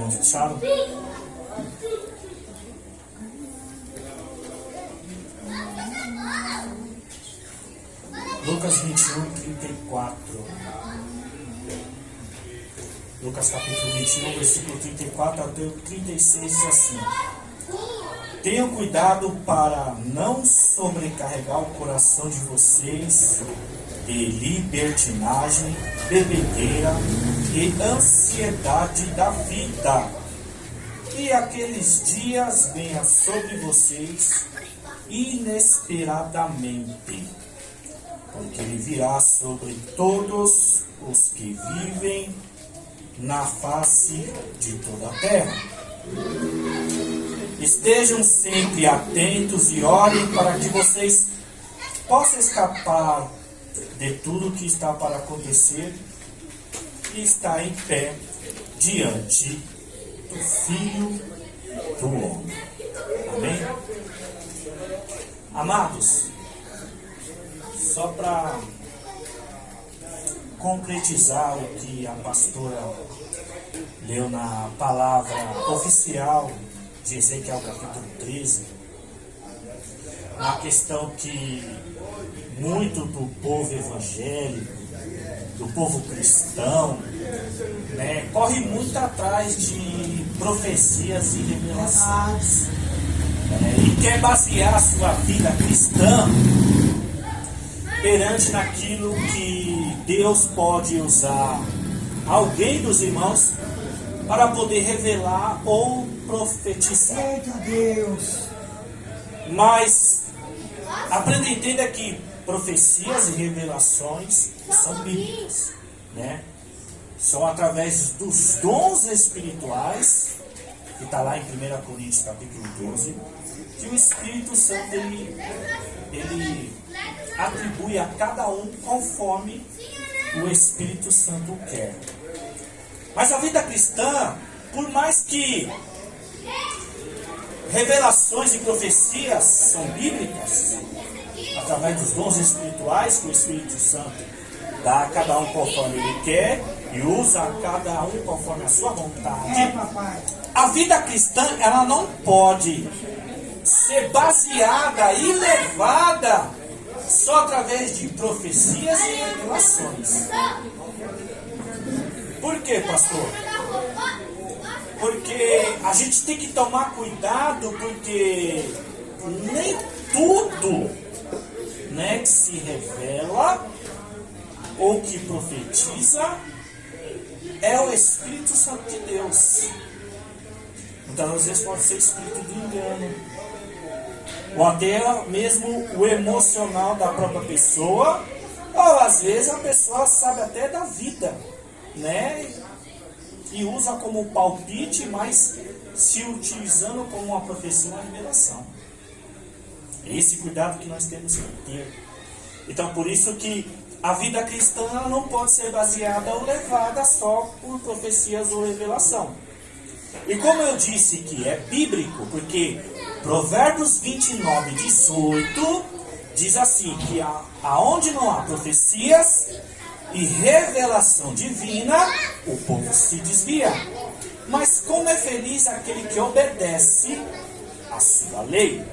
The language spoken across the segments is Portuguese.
irmãos acharam? Lucas 21, 34. Lucas capítulo 21, versículo 34 até o 36 diz assim: tenham cuidado para não sobrecarregar o coração de vocês de libertinagem, bebedeira e ansiedade da vida. E aqueles dias venham sobre vocês inesperadamente, porque ele virá sobre todos os que vivem na face de toda a terra. Estejam sempre atentos e orem para que vocês possam escapar de tudo que está para acontecer e estar em pé diante do Filho do Homem. Amém? Amados, só para concretizar o que a pastora leu na palavra oficial de Ezequiel capítulo 13, na questão que muito do povo evangélico, do povo cristão, corre muito atrás de profecias e revelações, e quer basear a sua vida cristã perante naquilo que Deus pode usar alguém dos irmãos para poder revelar ou profetizar. Eita Deus! Mas aprenda e entenda que profecias e revelações são bíblicas, São através dos dons espirituais, que está lá em 1 Coríntios capítulo 12, que o Espírito Santo ele atribui a cada um conforme o Espírito Santo quer. Mas a vida cristã, por mais que revelações e profecias são bíblicas, através dos dons espirituais que o Espírito Santo dá a cada um conforme ele quer e usa a cada um conforme a sua vontade, a vida cristã ela não pode ser baseada e levada só através de profecias e revelações. Por quê, pastor? Porque a gente tem que tomar cuidado, porque nem tudo que se revela ou que profetiza é o Espírito Santo de Deus. Então, às vezes pode ser espírito de engano, ou até mesmo o emocional da própria pessoa, ou às vezes a pessoa sabe até da vida, e usa como palpite, mas se utilizando como uma profecia, uma revelação. É esse cuidado que nós temos que ter. Então, por isso que a vida cristã não pode ser baseada ou levada só por profecias ou revelação. E como eu disse que é bíblico, porque Provérbios 29, 18 diz assim, que aonde não há profecias e revelação divina, o povo se desvia. Mas como é feliz aquele que obedece a sua lei.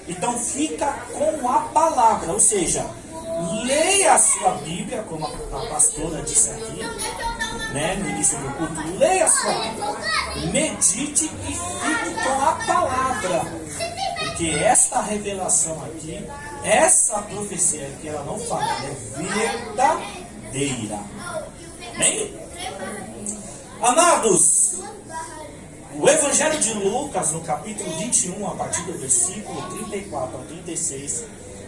Então fica com a palavra, ou seja, leia a sua Bíblia, como a pastora disse aqui, no início do culto, leia a sua Bíblia, medite e fique com a palavra, porque esta revelação aqui, essa profecia aqui, ela não fala, é verdadeira. Amém? Amados, o Evangelho de Lucas, no capítulo 21, a partir do versículo 34 a 36,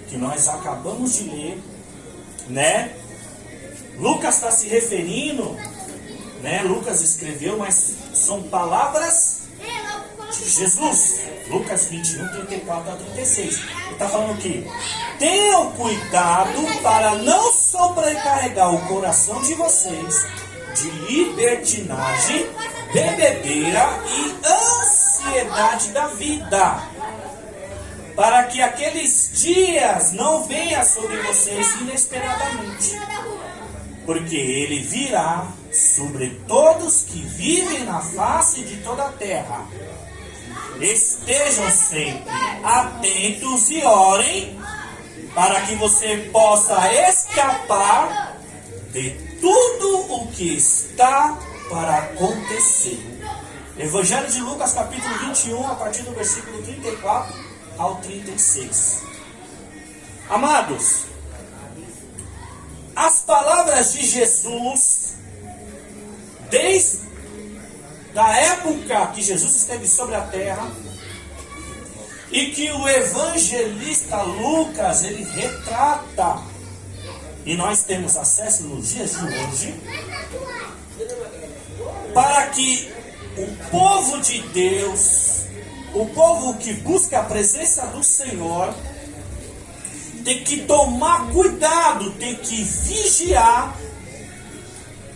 que nós acabamos de ler, Lucas está se referindo, Lucas escreveu, mas são palavras de Jesus. Lucas 21, 34 a 36. Ele está falando que tenham cuidado para não sobrecarregar o coração de vocês de libertinagem, bebedeira e ansiedade da vida, para que aqueles dias não venham sobre vocês inesperadamente. porque ele virá sobre todos que vivem na face de toda a terra. Estejam sempre atentos e orem, para que você possa escapar de tudo o que está para acontecer. Evangelho de Lucas, capítulo 21, a partir do versículo 34 ao 36. Amados, as palavras de Jesus, desde a época que Jesus esteve sobre a terra, e que o evangelista Lucas, ele retrata, e nós temos acesso nos dias de hoje, para que o povo de Deus, o povo que busca a presença do Senhor, tem que tomar cuidado, tem que vigiar,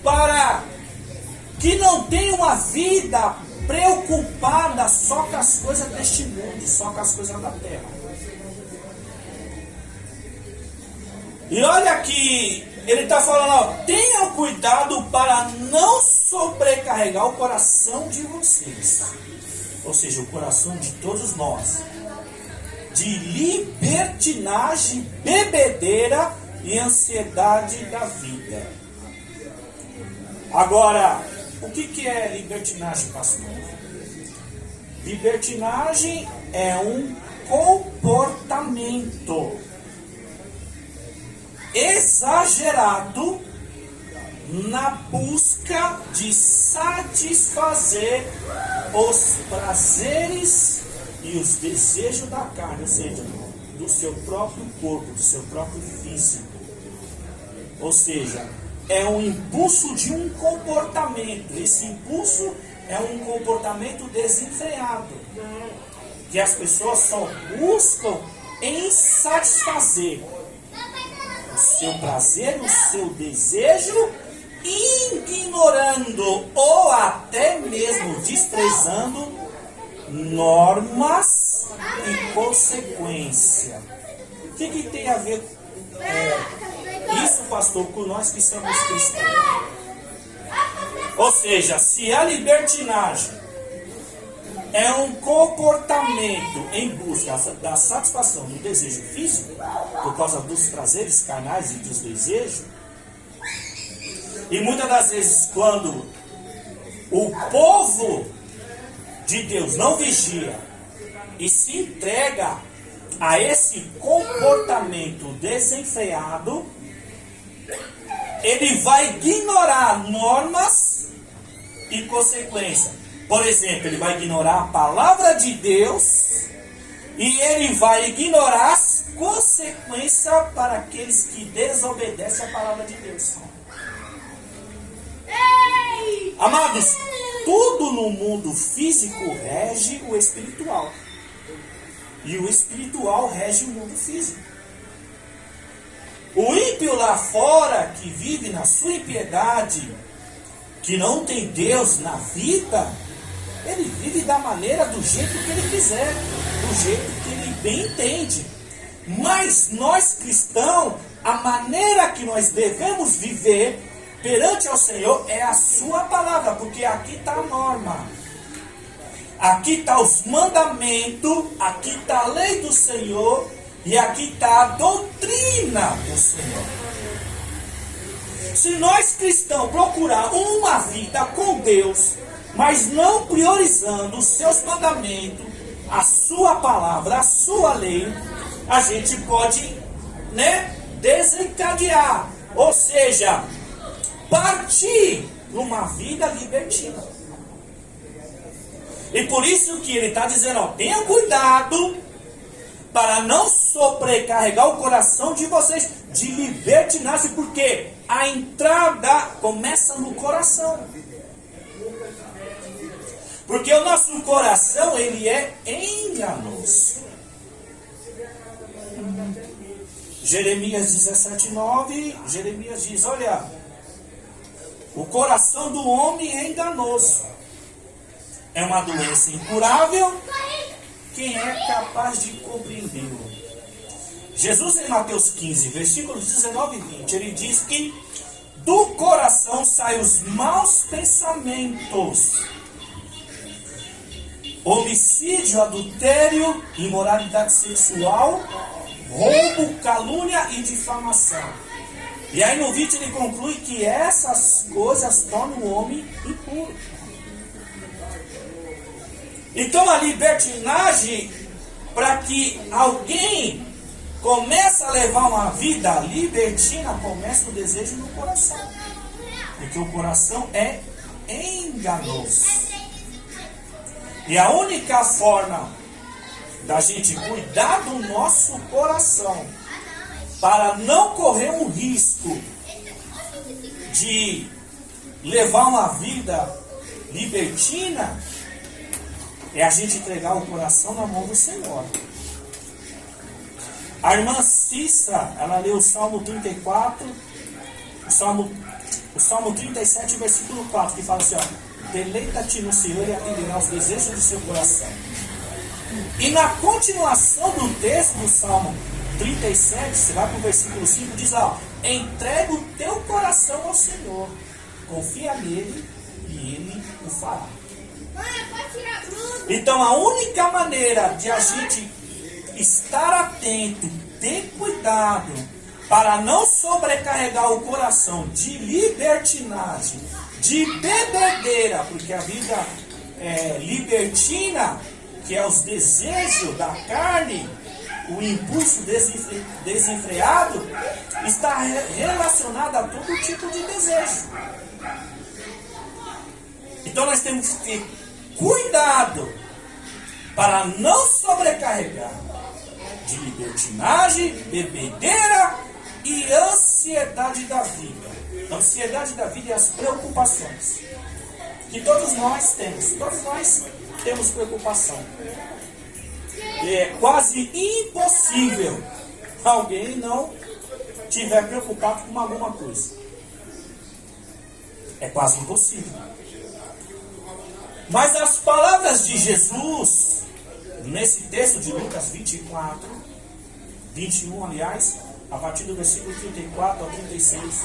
para que não tenha uma vida preocupada só com as coisas deste mundo, só com as coisas da terra. E olha que ele está falando, ó, tenham cuidado para não sobrecarregar o coração de vocês, ou seja, o coração de todos nós, de libertinagem, bebedeira e ansiedade da vida. Agora, o que é libertinagem, pastor? Libertinagem é um comportamento exagerado na busca de satisfazer os prazeres e os desejos da carne, ou seja, do seu próprio corpo, do seu próprio físico. Ou seja, é um impulso de um comportamento. Esse impulso é um comportamento desenfreado, que as pessoas só buscam em satisfazer o seu prazer, o seu desejo, ignorando ou até mesmo desprezando normas e consequência. O que tem a ver isso, pastor, com nós que somos cristãos? Ou seja, se a libertinagem é um comportamento em busca da satisfação do desejo físico, por causa dos prazeres carnais e dos desejos, e muitas das vezes quando o povo de Deus não vigia e se entrega a esse comportamento desenfreado, ele vai ignorar normas e consequências. Por exemplo, ele vai ignorar a palavra de Deus e ele vai ignorar as consequências para aqueles que desobedecem a palavra de Deus. Amados, tudo no mundo físico rege o espiritual. E o espiritual rege o mundo físico. O ímpio lá fora, que vive na sua impiedade, que não tem Deus na vida, ele vive da maneira, do jeito que ele quiser, do jeito que ele bem entende. Mas nós cristãos, a maneira que nós devemos viver perante ao Senhor é a sua palavra, porque aqui está a norma, aqui está os mandamentos, aqui está a lei do Senhor e aqui está a doutrina do Senhor. Se nós cristãos procurar uma vida com Deus, mas não priorizando os seus mandamentos, a sua palavra, a sua lei, a gente pode, desencadear, ou seja, partir numa vida libertina. E por isso que ele está dizendo, ó, tenha cuidado para não sobrecarregar o coração de vocês de libertinagem, porque a entrada começa no coração. Porque o nosso coração, ele é enganoso. Jeremias 17:9, Jeremias diz, olha, o coração do homem é enganoso. É uma doença incurável. Quem é capaz de compreendê-lo? Jesus, em Mateus 15, versículos 19 e 20, ele diz que do coração saem os maus pensamentos, homicídio, adultério, imoralidade sexual, roubo, calúnia e difamação. E aí no 20 ele conclui que essas coisas tornam o homem impuro. Então a libertinagem, para que alguém comece a levar uma vida libertina, começa o desejo no coração. Porque o coração é enganoso. E a única forma da gente cuidar do nosso coração, para não correr um risco de levar uma vida libertina, é a gente entregar o coração na mão do Senhor. A irmã Cissa, ela leu o Salmo 34, o Salmo 37, versículo 4, que fala assim, ó: deleita-te no Senhor e atenderá aos desejos do seu coração. E na continuação do texto do Salmo 37, você vai para o versículo 5, diz lá, ó: entrega o teu coração ao Senhor, confia nele e ele o fará. Então a única maneira de a gente estar atento, ter cuidado, para não sobrecarregar o coração de libertinagem, de bebedeira, porque a vida libertina, que é os desejos da carne, o impulso desenfreado, está relacionado a todo tipo de desejo. Então nós temos que ter cuidado para não sobrecarregar de libertinagem, bebedeira e ansiedade da vida. A ansiedade da vida é as preocupações que todos nós temos. Todos nós temos preocupação. É quase impossível alguém não estiver preocupado com alguma coisa. É quase impossível. Mas as palavras de Jesus, nesse texto de Lucas 24, 21, aliás, a partir do versículo 34 ao 36,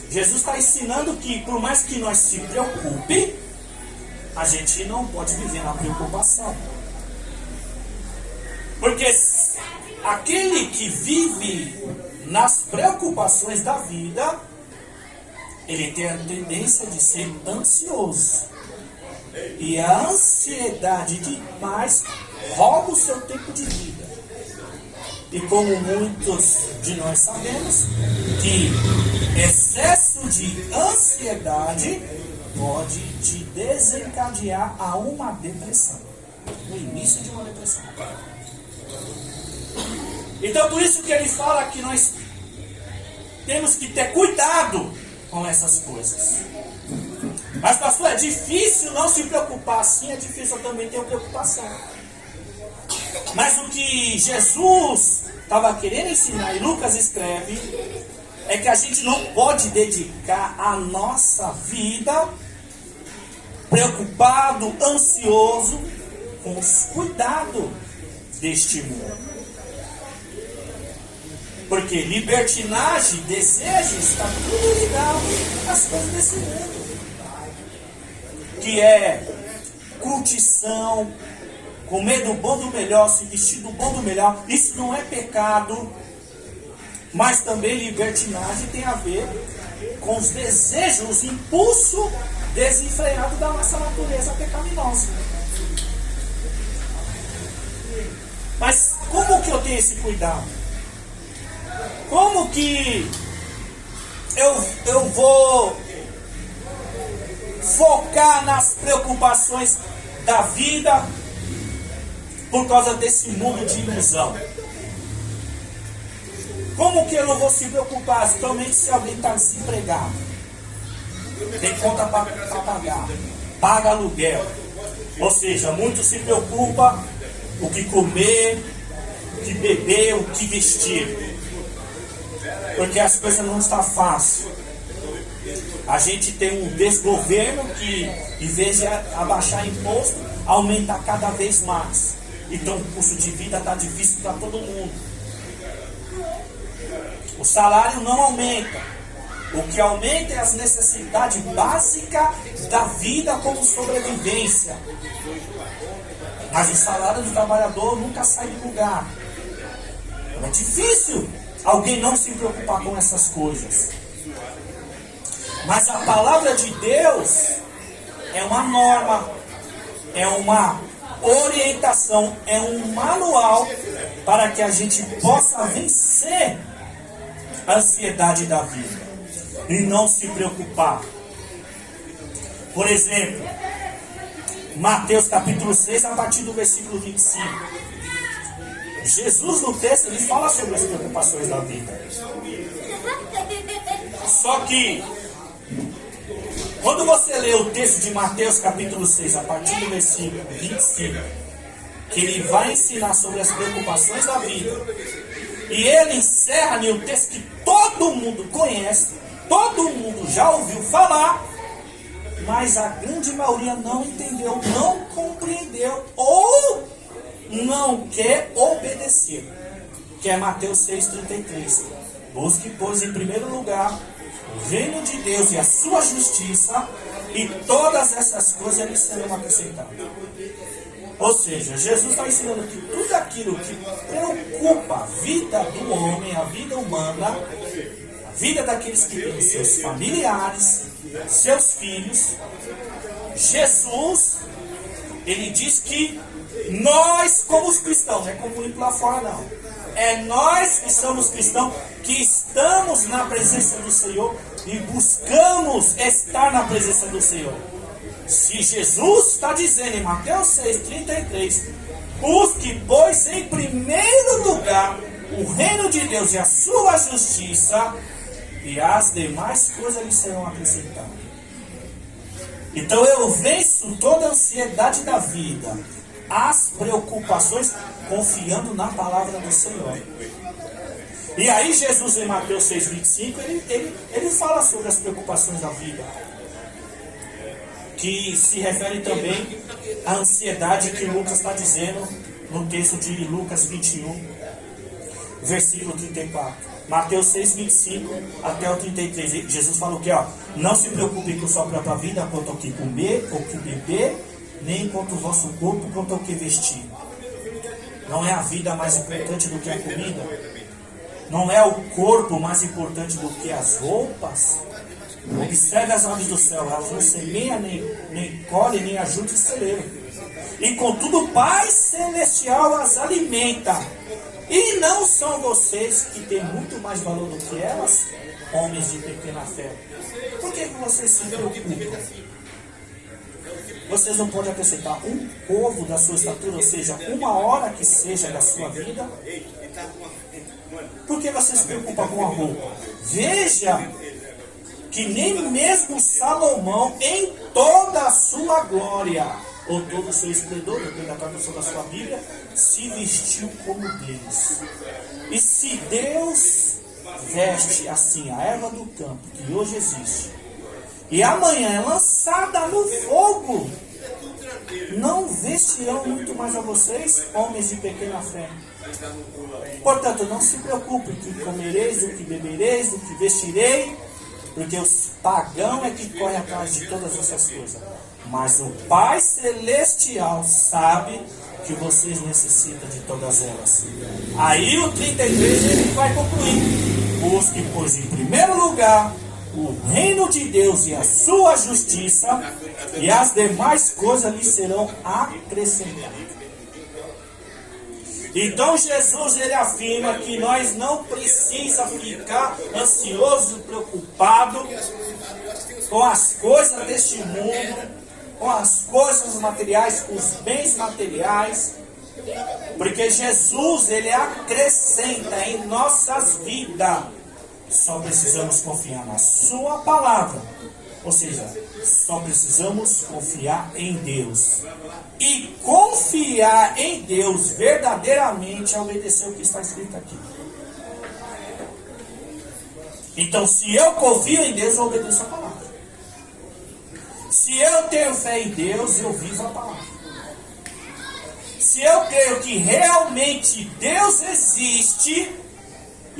Jesus está ensinando que, por mais que nós se preocupe, a gente não pode viver na preocupação. Porque aquele que vive nas preocupações da vida, ele tem a tendência de ser ansioso. E a ansiedade demais rouba o seu tempo de vida. E como muitos de nós sabemos, que excesso de ansiedade pode te desencadear a uma depressão. O início de uma depressão. Então por isso que ele fala que nós temos que ter cuidado com essas coisas. Mas pastor, é difícil não se preocupar. Sim, é difícil, eu também tenho preocupação. Mas o que Jesus estava querendo ensinar, e Lucas escreve, é que a gente não pode dedicar a nossa vida preocupado, ansioso, com os cuidados deste mundo. Porque libertinagem, desejo, está tudo ligado às coisas desse mundo. Que é curtição, comer do bom do melhor, se vestir do bom do melhor. Isso não é pecado, mas também libertinagem tem a ver com os desejos, os impulsos desenfreados da nossa natureza pecaminosa. Mas como que eu tenho esse cuidado? Como que eu vou focar nas preocupações da vida por causa desse mundo de ilusão? Como que eu não vou se preocupar, somente se alguém está desempregado, tem conta para pagar, paga aluguel? Ou seja, muitos se preocupam o que comer, o que beber, o que vestir, porque as coisas não estão fáceis. A gente tem um desgoverno que, em vez de abaixar imposto, aumenta cada vez mais. Então o custo de vida está difícil para todo mundo. O salário não aumenta. O que aumenta é as necessidades básicas da vida como sobrevivência. Mas o salário do trabalhador nunca sai do lugar. É difícil alguém não se preocupar com essas coisas. Mas a palavra de Deus é uma norma, é uma orientação, é um manual para que a gente possa vencer a ansiedade da vida e não se preocupar. Por exemplo, Mateus capítulo 6, a partir do versículo 25. Jesus no texto ele fala sobre as preocupações da vida. Só que quando você lê o texto de Mateus capítulo 6, a partir do versículo 25, que ele vai ensinar sobre as preocupações da vida, e ele encerra em um texto que todo mundo conhece, todo mundo já ouviu falar, mas a grande maioria não entendeu, não compreendeu, ou não quer obedecer, que é Mateus 6,33. Busque, pois, em primeiro lugar o reino de Deus e a sua justiça, e todas essas coisas lhe serão acrescentadas. Ou seja, Jesus está ensinando que tudo aquilo que preocupa a vida do homem, a vida humana, a vida daqueles que têm seus familiares, seus filhos, Jesus, ele diz que nós, como os cristãos, não é como ir lá fora não, é nós que somos cristãos, que estamos na presença do Senhor e buscamos estar na presença do Senhor. Se Jesus está dizendo em Mateus 6,33, busque, pois, em primeiro lugar o reino de Deus e a sua justiça, e as demais coisas lhe serão acrescentadas. Então eu venço toda a ansiedade da vida, as preocupações, confiando na palavra do Senhor. E aí Jesus em Mateus 6,25, ele fala sobre as preocupações da vida, que se refere também à ansiedade que Lucas está dizendo no texto de Lucas 21, versículo 34. Mateus 6,25 até o 33. Jesus falou que não se preocupe com sua própria vida, quanto ao que comer ou que beber, nem quanto o vosso corpo, quanto ao que vestir. Não é a vida mais importante do que a comida? Não é o corpo mais importante do que as roupas? Observe as aves do céu, elas não semeiam, nem colhem, nem ajudam em celeiro. E contudo o Pai Celestial as alimenta. E não são vocês que têm muito mais valor do que elas, homens de pequena fé? Por que vocês se preocupam? Vocês não podem acrescentar um povo da sua estatura, ou seja, uma hora que seja da sua vida? Por que vocês se preocupam com a roupa? Veja que nem mesmo Salomão, em toda a sua glória, ou todo o seu esplendor, depende da tradução da sua Bíblia, se vestiu como Deus. E se Deus veste assim a erva do campo, que hoje existe, e amanhã é lançada no fogo, não vestirão muito mais a vocês, homens de pequena fé? Portanto, não se preocupe do que comereis, do que bebereis, do que vestirei, porque os pagãos é que correm atrás de todas essas coisas. Mas o Pai Celestial sabe que vocês necessitam de todas elas. Aí o 33 ele vai concluir: busque, pois, em primeiro lugar o reino de Deus e a sua justiça, e as demais coisas lhe serão acrescentadas. Então Jesus ele afirma que nós não precisamos ficar ansioso, preocupado com as coisas deste mundo, com as coisas materiais, com os bens materiais, porque Jesus ele acrescenta em nossas vidas. Só precisamos confiar na sua palavra, ou seja, só precisamos confiar em Deus. E confiar em Deus verdadeiramente é obedecer o que está escrito aqui. Então, se eu confio em Deus, eu obedeço a palavra. Se eu tenho fé em Deus, eu vivo a palavra. Se eu creio que realmente Deus existe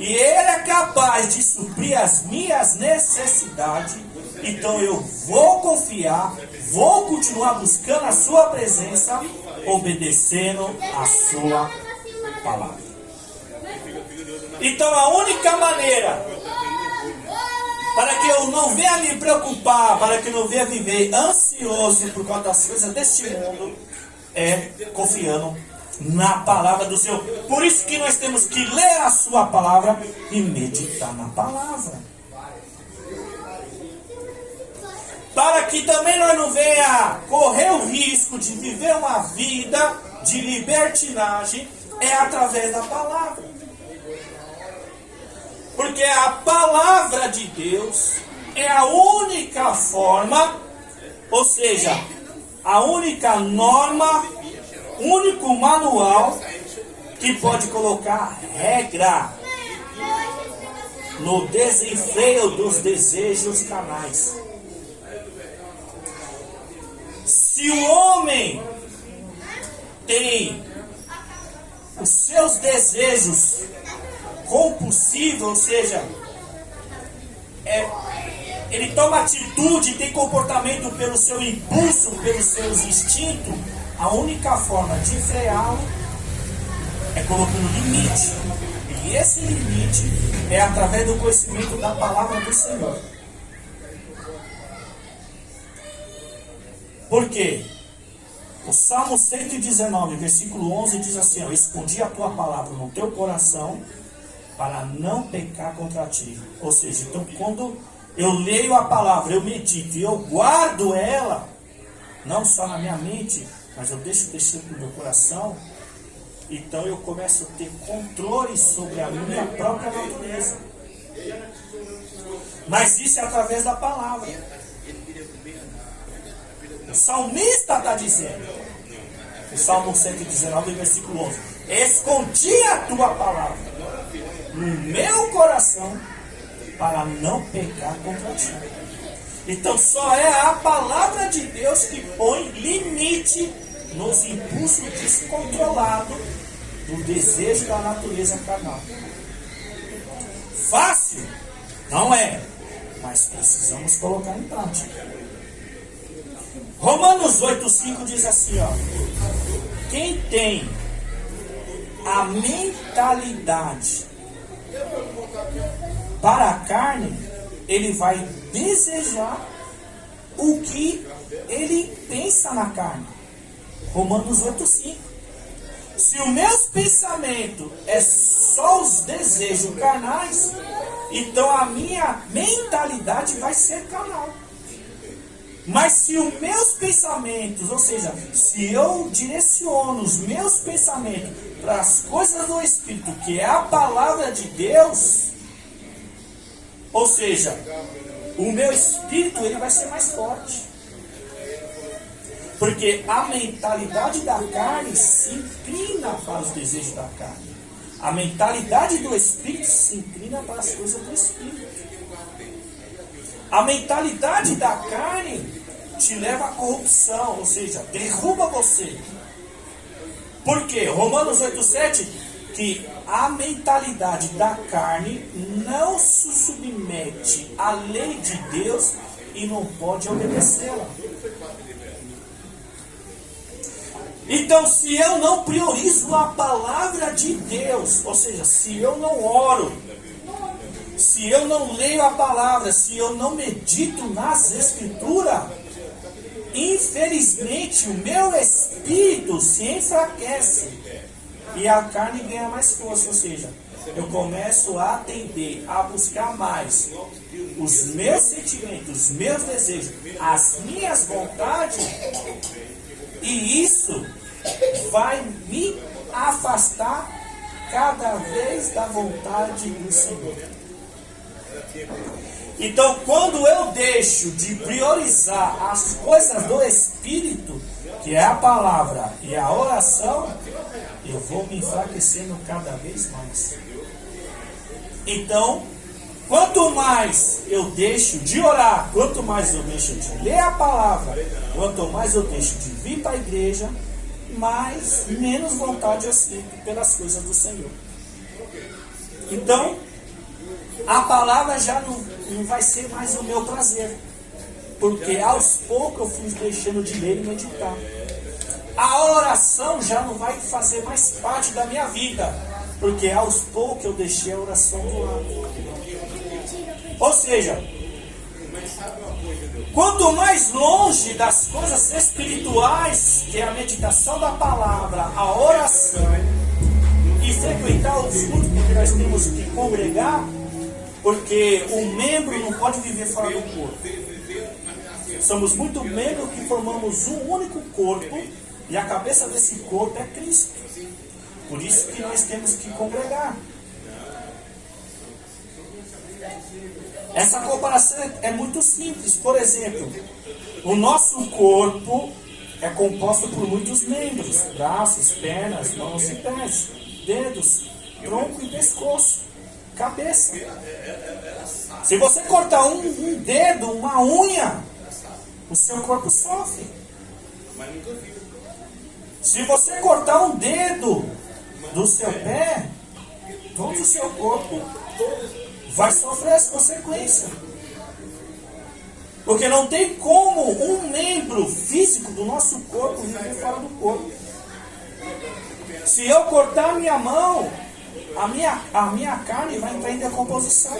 e Ele é capaz de suprir as minhas necessidades, então eu vou confiar, vou continuar buscando a sua presença, obedecendo a sua palavra. Então a única maneira para que eu não venha me preocupar, para que eu não venha viver ansioso por causa das coisas deste mundo, é confiando na palavra do Senhor. Por isso que nós temos que ler a sua palavra e meditar na palavra. Para que também nós não venha correr o risco de viver uma vida de libertinagem, é através da palavra. Porque a palavra de Deus é a única forma, ou seja, a única norma, único manual que pode colocar regra no desenfreio dos desejos carnais. Se o homem tem os seus desejos compulsivos, ou seja, ele toma atitude, tem comportamento pelo seu impulso, pelos seus instintos, a única forma de freá-lo é colocando limite. E esse limite é através do conhecimento da palavra do Senhor. Por quê? O Salmo 119, versículo 11 diz assim: ó, escondi a tua palavra no teu coração para não pecar contra ti. Ou seja, então quando eu leio a palavra, eu medito e eu guardo ela, não só na minha mente, mas eu deixo descer no meu coração, então eu começo a ter controle sobre a minha própria natureza. Mas isso é através da palavra. O salmista está dizendo, o Salmo 119, versículo 11: escondi a tua palavra no meu coração para não pecar contra ti. Então só é a palavra de Deus que põe limite nos impulsos descontrolados do desejo da natureza carnal. Fácil? Não é, mas precisamos colocar em prática. Romanos 8,5 diz assim, ó: quem tem a mentalidade para a carne, ele vai desejar o que ele pensa na carne. Romanos 8,5. Se os meus pensamentos é só os desejos carnais, então a minha mentalidade vai ser carnal. Mas se os meus pensamentos, ou seja, se eu direciono os meus pensamentos para as coisas do Espírito, que é a palavra de Deus, ou seja, o meu espírito ele vai ser mais forte. Porque a mentalidade da carne se inclina para os desejos da carne. A mentalidade do Espírito se inclina para as coisas do Espírito. A mentalidade da carne te leva à corrupção, ou seja, derruba você. Por quê? Romanos 8,7, que a mentalidade da carne não se submete à lei de Deus e não pode obedecê-la. Então, se eu não priorizo a palavra de Deus, ou seja, se eu não oro, se eu não leio a palavra, se eu não medito nas Escrituras, infelizmente o meu espírito se enfraquece e a carne ganha mais força. Ou seja, eu começo a tender a buscar mais os meus sentimentos, os meus desejos, as minhas vontades, e isso vai me afastar cada vez da vontade do Senhor. Então, quando eu deixo de priorizar as coisas do Espírito, que é a palavra e a oração, eu vou me enfraquecendo cada vez mais. Então, quanto mais eu deixo de orar, quanto mais eu deixo de ler a palavra, quanto mais eu deixo de vir para a igreja, menos vontade eu sinto pelas coisas do Senhor. Então, a palavra já não vai ser mais o meu prazer. Porque aos poucos eu fui deixando de ler e meditar. A oração já não vai fazer mais parte da minha vida. Porque aos poucos eu deixei a oração do lado. Ou seja, quanto mais longe das coisas espirituais, que é a meditação da palavra, a oração, e frequentar os cultos, porque nós temos que congregar, porque o membro não pode viver fora do corpo. Somos muito membros que formamos um único corpo, e a cabeça desse corpo é Cristo. Por isso que nós temos que congregar. Essa comparação é muito simples. Por exemplo, o nosso corpo é composto por muitos membros: braços, pernas, mãos e pés, dedos, tronco e pescoço, cabeça. Se você cortar um dedo, uma unha, o seu corpo sofre. Se você cortar um dedo do seu pé, todo o seu corpo vai sofrer as consequências. Porque não tem como um membro físico do nosso corpo viver fora do corpo. Se eu cortar a minha mão, a minha carne vai entrar em decomposição.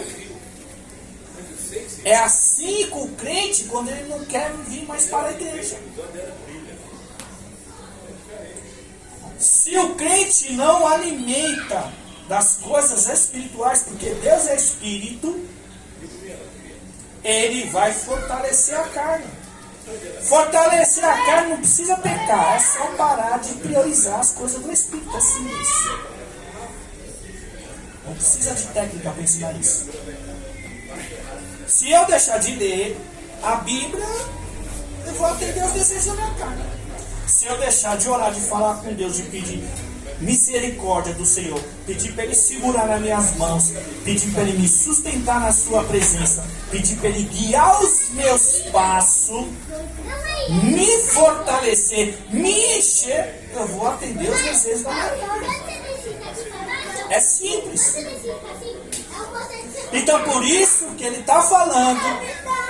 É assim com o crente quando ele não quer vir mais para a igreja. Se o crente não alimenta das coisas espirituais, porque Deus é espírito, ele vai fortalecer a carne. Fortalecer a carne não precisa pecar, é só parar de priorizar as coisas do espírito. É simples. Não precisa de técnica para ensinar isso. Se eu deixar de ler a Bíblia, eu vou atender os desejos da minha carne. Se eu deixar de orar, de falar com Deus, de pedir misericórdia do Senhor, pedir para Ele segurar nas minhas mãos, pedir para Ele me sustentar na sua presença, pedir para Ele guiar os meus passos, me fortalecer, me encher, eu vou atender os desejos da minha carne. É simples. Então por isso que ele está falando: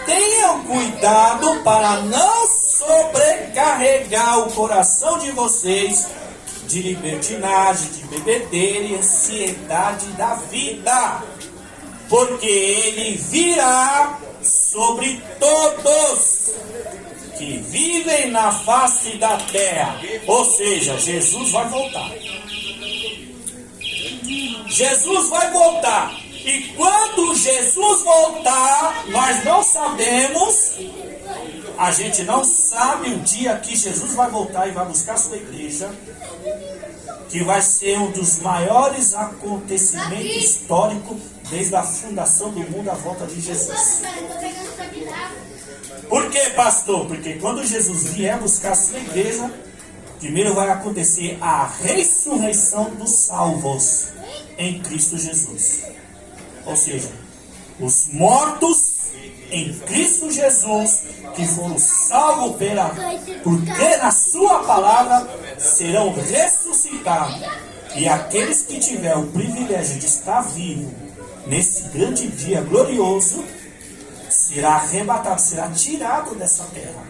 tenham cuidado para não sobrecarregar o coração de vocês de libertinagem, de bebedeira e ansiedade da vida, porque ele virá sobre todos que vivem na face da terra. Ou seja, Jesus vai voltar. Jesus vai voltar. E quando Jesus voltar, nós não sabemos, a gente não sabe o dia que Jesus vai voltar e vai buscar a sua igreja, que vai ser um dos maiores acontecimentos históricos desde a fundação do mundo à volta de Jesus. Por quê, pastor? Porque quando Jesus vier buscar a sua igreja, primeiro vai acontecer a ressurreição dos salvos em Cristo Jesus. Ou seja, os mortos em Cristo Jesus, que foram salvos por crer na sua palavra, serão ressuscitados. E aqueles que tiverem o privilégio de estar vivo nesse grande dia glorioso, será arrebatado, será tirado dessa terra,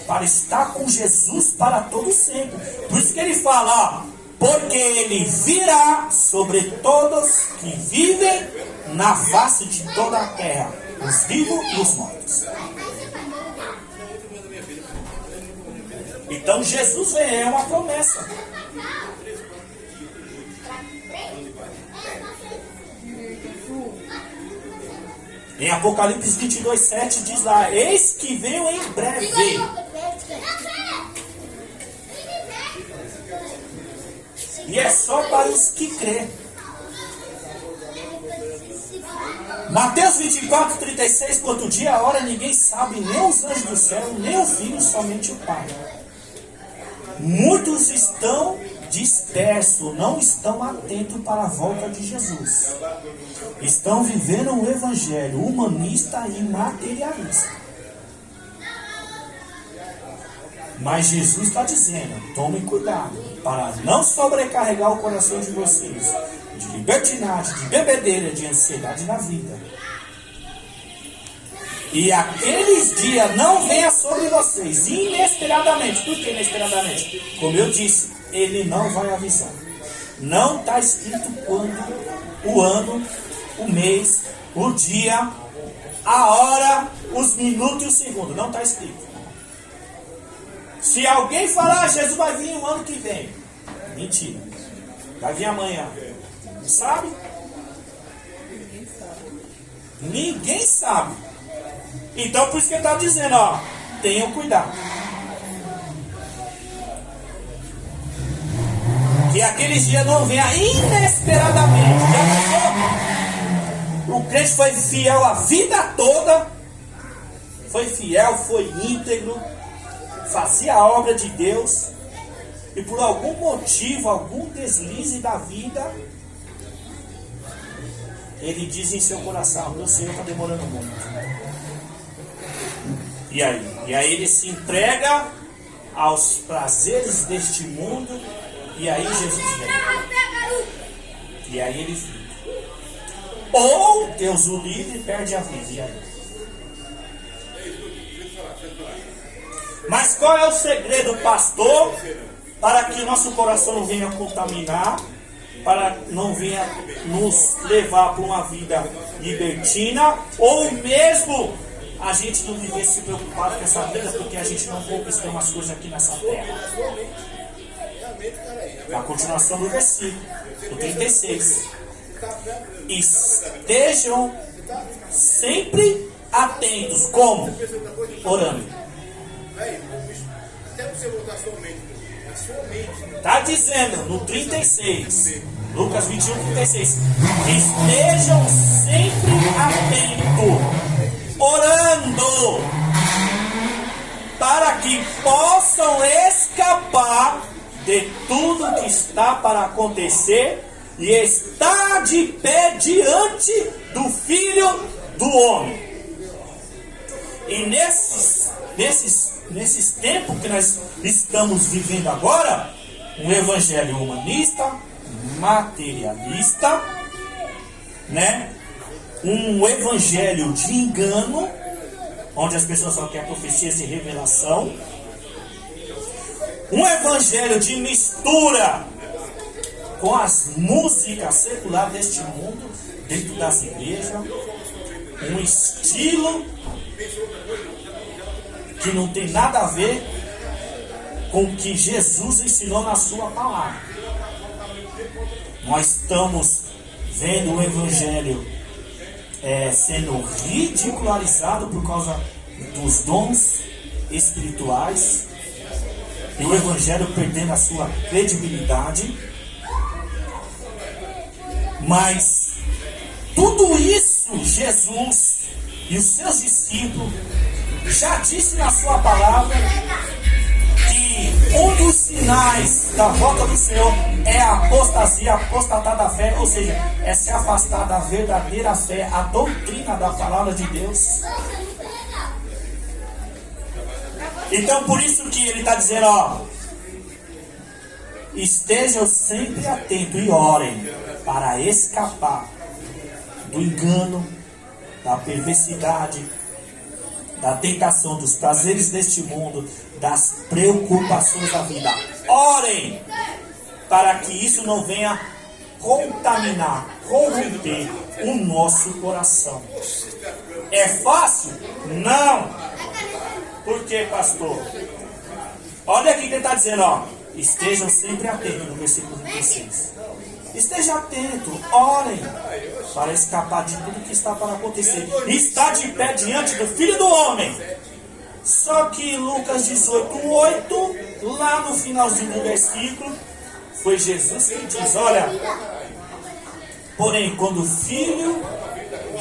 para estar com Jesus para todo sempre. Por isso que ele fala, ó, porque ele virá sobre todos que vivem na face de toda a terra, os vivos e os mortos. Então Jesus vem, é uma promessa. Em Apocalipse 22:7 diz lá: eis que venho em breve. E é só para os que crê. Mateus 24:36, quanto dia, a hora, ninguém sabe, nem os anjos do céu, nem o Filho, somente o Pai. Muitos estão dispersos, não estão atentos para a volta de Jesus. Estão vivendo um evangelho humanista e materialista. Mas Jesus está dizendo: tomem cuidado para não sobrecarregar o coração de vocês de libertinagem, de bebedeira, de ansiedade na vida. E aqueles dias não venham sobre vocês inesperadamente. Por que inesperadamente? Como eu disse, ele não vai avisar. Não está escrito quando, o ano, o mês, o dia, a hora, os minutos e o segundo. Não está escrito. Se alguém falar, Jesus vai vir o ano que vem. Mentira. Vai vir amanhã. Não sabe? Ninguém sabe. Então por isso que ele está dizendo, ó, tenham cuidado. Que aqueles dias não venham inesperadamente. O crente foi fiel a vida toda. Foi fiel, foi íntegro. Fazia a obra de Deus. E por algum motivo, algum deslize da vida, ele diz em seu coração, meu Senhor está demorando muito. E aí ele se entrega aos prazeres deste mundo. E aí Jesus vem. E aí ele fica. Ou Deus o livre e perde a vida. E aí? Mas qual é o segredo, pastor? Para que o nosso coração não venha contaminar, para não venha nos levar para uma vida libertina, ou mesmo a gente não viver se preocupado com essa vida, porque a gente não conquistou umas coisas aqui nessa terra. A continuação do versículo, o 36. Estejam sempre atentos. Como? Orando. Está dizendo no 36, Lucas 21, 36. Estejam sempre atentos, orando, para que possam escapar de tudo que está para acontecer e estar de pé diante do Filho do Homem. E nesses tempos que nós estamos vivendo agora, um evangelho humanista, materialista, né? Um evangelho de engano, onde as pessoas só querem profecias e revelação. Um evangelho de mistura com as músicas seculares deste mundo, dentro das igrejas. Um estilo que não tem nada a ver com o que Jesus ensinou na sua palavra. Nós estamos vendo o evangelho sendo ridicularizado por causa dos dons espirituais, e o evangelho perdendo a sua credibilidade. Mas tudo isso Jesus e os seus discípulos já disse na sua palavra que um dos sinais da volta do Senhor é a apostasia, apostatar da fé, ou seja, é se afastar da verdadeira fé, a doutrina da palavra de Deus. Então por isso que ele está dizendo, ó, estejam sempre atentos e orem para escapar do engano, da perversidade, da tentação, dos prazeres deste mundo, das preocupações da vida. Orem para que isso não venha contaminar, corromper o nosso coração. É fácil? Não. Por quê, pastor? Olha aqui que ele está dizendo, ó. Estejam sempre atentos, no versículo 26. Esteja atento, orem, para escapar de tudo que está para acontecer. E está de pé diante do Filho do Homem. Só que Lucas 18:8, lá no finalzinho do versículo, foi Jesus que diz, olha, porém, quando o Filho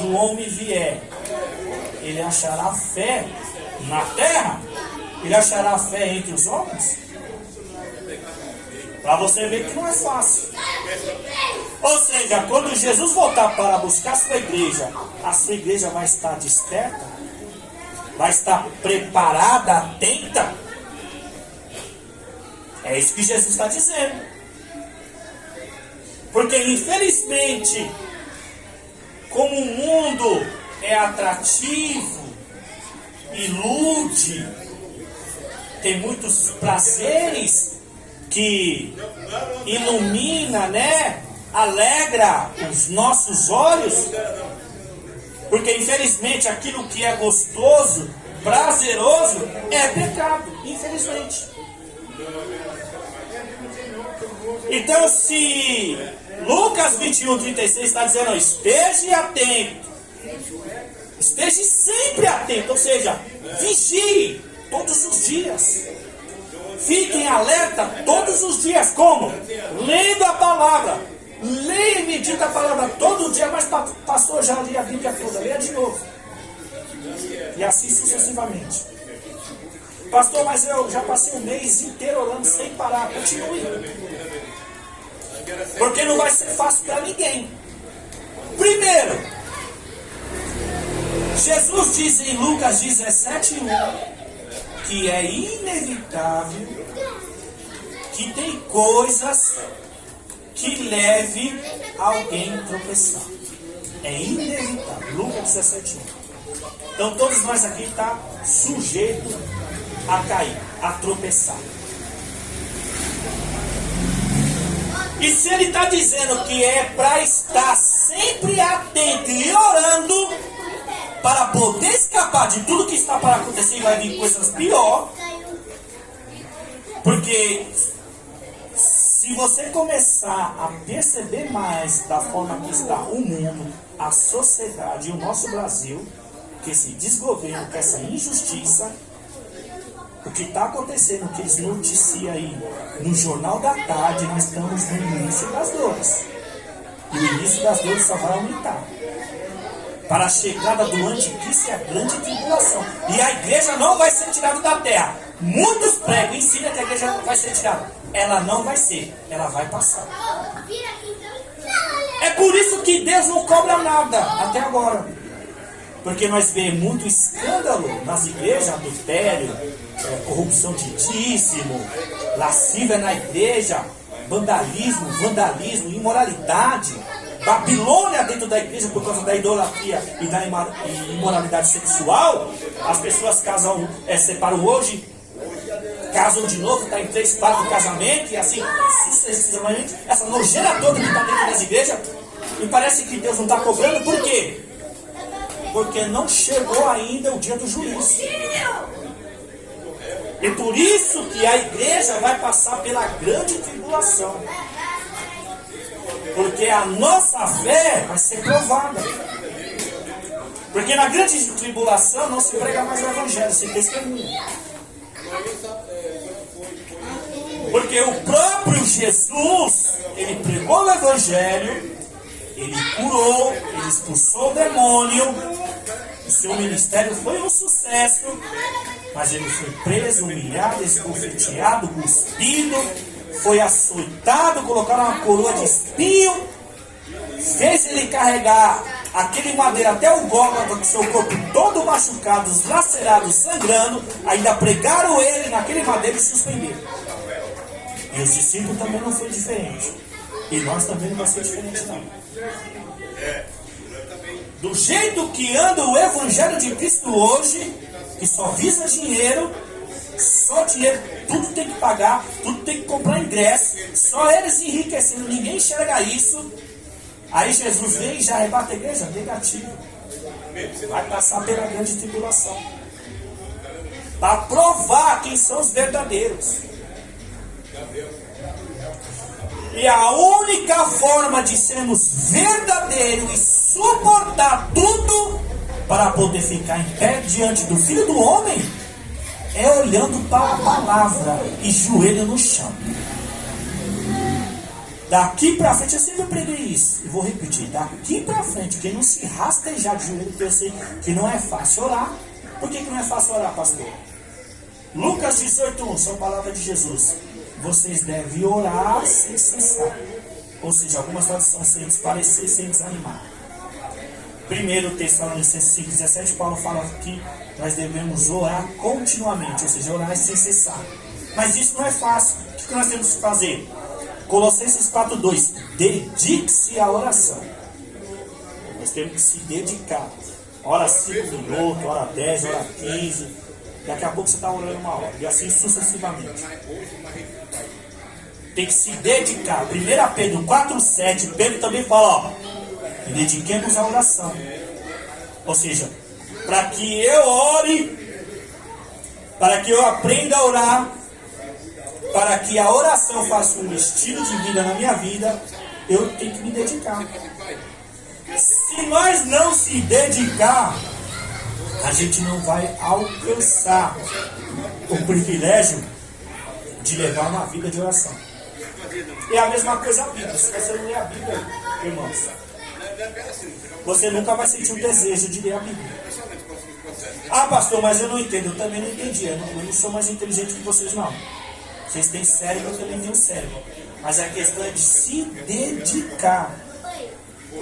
do Homem vier, ele achará fé na terra? Ele achará fé entre os homens? Para você ver que não é fácil. Ou seja, quando Jesus voltar para buscar a sua igreja vai estar desperta? Vai estar preparada, atenta? É isso que Jesus está dizendo. Porque infelizmente, como o mundo é atrativo, ilude, tem muitos prazeres que ilumina, né? Alegra os nossos olhos. Porque infelizmente aquilo que é gostoso, prazeroso, é pecado, infelizmente. Então, se Lucas 21:36 está dizendo, esteja atento, esteja sempre atento, ou seja, vigie todos os dias, fiquem alerta todos os dias, como? Lendo a palavra, leia e medita a palavra todo dia, mas pastor, já li a Bíblia toda, leia de novo, e assim sucessivamente. Pastor, mas eu já passei um mês inteiro orando sem parar, continue. Porque não vai ser fácil para ninguém. Primeiro, Jesus diz em Lucas 17:1 que é inevitável que tem coisas que leve alguém a tropeçar. É inevitável. Lucas 17:1. Então todos nós aqui estamos sujeitos a cair, a tropeçar. E se ele está dizendo que é para estar sempre atento e orando para poder escapar de tudo que está para acontecer e vai vir coisas pior, porque se você começar a perceber mais da forma que está o mundo, a sociedade e o nosso Brasil, que esse desgoverno, que essa injustiça, o que está acontecendo, que eles noticiam aí no Jornal da Tarde, nós estamos no início das dores. E o início das dores só vai aumentar. Para a chegada do anticristo e a grande tribulação. E a igreja não vai ser tirada da terra. Muitos pregam, ensinam que a igreja vai ser tirada. Ela não vai ser, ela vai passar. É por isso que Deus não cobra nada até agora. Porque nós vemos muito escândalo nas igrejas, adultério, corrupção de dízimo, lascívia na igreja, vandalismo, imoralidade, Babilônia dentro da igreja por causa da idolatria e da imoralidade sexual. As pessoas casam, separam hoje, casam de novo, está em 3, 4 casamentos e assim sucessivamente. Essa nojeira toda que está dentro das igrejas, e parece que Deus não está cobrando. Por quê? Porque não chegou ainda o dia do juízo. E por isso que a igreja vai passar pela grande tribulação. Porque a nossa fé vai ser provada. Porque na grande tribulação não se prega mais o evangelho, se testemunha. Porque o próprio Jesus, ele pregou o evangelho, ele curou, ele expulsou o demônio, o seu ministério foi um sucesso, mas ele foi preso, humilhado, esbofeteado, cuspido, foi açoitado, colocaram uma coroa de espinho, fez ele carregar aquele madeiro até o Gólgota, com seu corpo todo machucado, lacerado, sangrando, ainda pregaram ele naquele madeiro e suspenderam. E os discípulos também não foi diferente. E nós também não vai ser diferente não. Do jeito que anda o Evangelho de Cristo hoje, que só visa dinheiro, só dinheiro, tudo tem que pagar, tudo tem que comprar ingresso, só eles enriquecendo, ninguém enxerga isso. Aí Jesus vem e já arrebata a igreja, negativo. Vai passar pela grande tribulação. Para provar quem são os verdadeiros. E a única forma de sermos verdadeiros e suportar tudo para poder ficar em pé diante do Filho do Homem é olhando para a palavra e joelho no chão. Daqui para frente, eu sempre preguei isso, e vou repetir, daqui para frente, quem não se rastejar de joelho, porque eu sei que não é fácil orar. Por que não é fácil orar, pastor? Lucas 18:1, são palavras de Jesus. Vocês devem orar sem cessar. Ou seja, algumas traduções sem desparecer, sem desanimar. 1 Tessalonicenses 5:17, Paulo fala que nós devemos orar continuamente, ou seja, orar sem cessar. Mas isso não é fácil. O que nós temos que fazer? Colossenses 4:2. Dedique-se à oração. Nós temos que se dedicar. Ora 5 minutos, ora 10, ora 15. Daqui a pouco você está orando uma hora. E assim sucessivamente. Tem que se dedicar. 1 Pedro 4:7. Pedro também fala, dediquemos à oração. Ou seja, para que eu ore, para que eu aprenda a orar, para que a oração faça um estilo de vida na minha vida, eu tenho que me dedicar. Se nós não se dedicar, a gente não vai alcançar o privilégio de levar uma vida de oração. É a mesma coisa a Bíblia. Se você não ler a Bíblia, irmãos, você nunca vai sentir o desejo de ler a Bíblia. Ah, pastor, mas eu não entendo. Eu também não entendi. Eu não sou mais inteligente que vocês, não. Vocês têm cérebro, eu também tenho cérebro. Mas a questão é de se dedicar.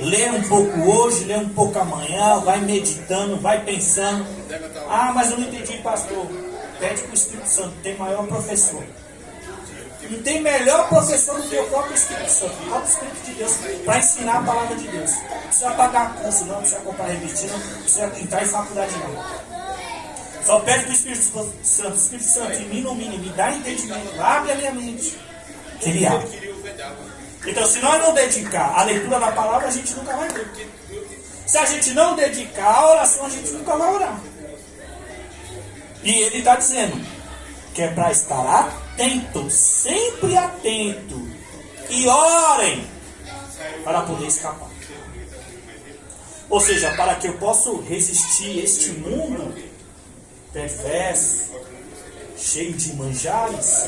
Lê um pouco hoje, lê um pouco amanhã, vai meditando, vai pensando. Ah, mas eu não entendi, pastor. Pede para o Espírito Santo, tem maior professor. Não tem melhor professor do que o próprio Espírito Santo, o próprio Espírito de Deus, para ensinar a palavra de Deus. Não precisa pagar curso, não precisa comprar revista, não precisa entrar em faculdade, não. Só pede para o Espírito Santo, ilumine, me dá entendimento, abre a minha mente, que ele abre. Então, se nós não dedicar a leitura da palavra, a gente nunca vai ver. Se a gente não dedicar a oração, a gente nunca vai orar. E ele está dizendo que é para estar atento, sempre atento, e orem para poder escapar. Ou seja, para que eu possa resistir este mundo perverso, cheio de manjares,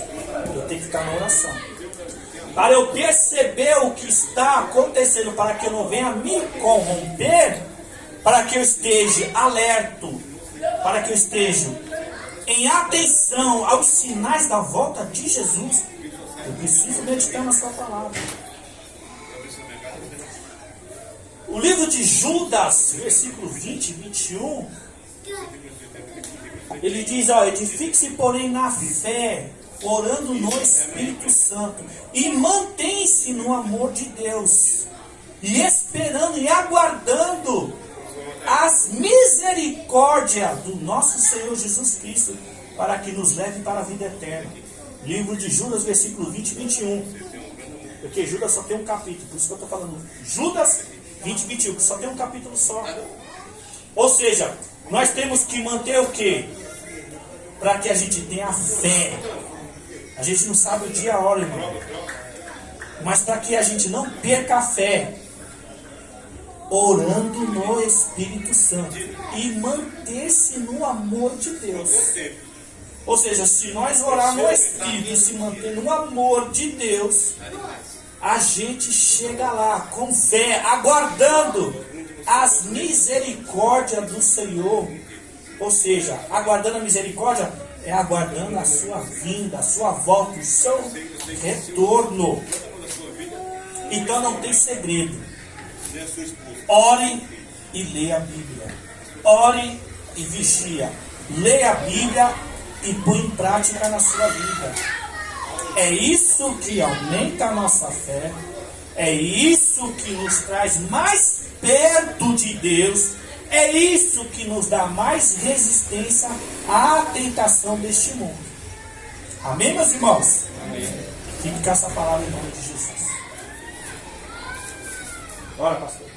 eu tenho que ficar na oração. Para eu perceber o que está acontecendo, para que eu não venha me corromper, para que eu esteja alerto, para que eu esteja em atenção aos sinais da volta de Jesus, eu preciso meditar na sua palavra. O livro de Judas, versículo 20 e 21, ele diz, edifique-se porém na fé, orando no Espírito Santo, e mantém-se no amor de Deus, e esperando e aguardando as misericórdias do nosso Senhor Jesus Cristo, para que nos leve para a vida eterna. Livro de Judas, versículo 20 e 21. Porque Judas só tem um capítulo, por isso que eu estou falando. Judas 20 e 21, que só tem um capítulo só. Ou seja, nós temos que manter o quê? Para que a gente tenha fé. A gente não sabe o dia e a hora, irmão. Mas para que a gente não perca a fé, orando no Espírito Santo e manter-se no amor de Deus. Ou seja, se nós orar no Espírito e se manter no amor de Deus, a gente chega lá com fé, aguardando as misericórdias do Senhor. Ou seja, aguardando a misericórdia é aguardando a sua vinda, a sua volta, o seu retorno. Então não tem segredo. Ore e leia a Bíblia. Ore e vigia. Leia a Bíblia e põe em prática na sua vida. É isso que aumenta a nossa fé. É isso que nos traz mais perto de Deus. É isso que nos dá mais resistência à tentação deste mundo. Amém, meus irmãos? Amém. Fique com essa palavra em nome de Jesus. Bora, pastor.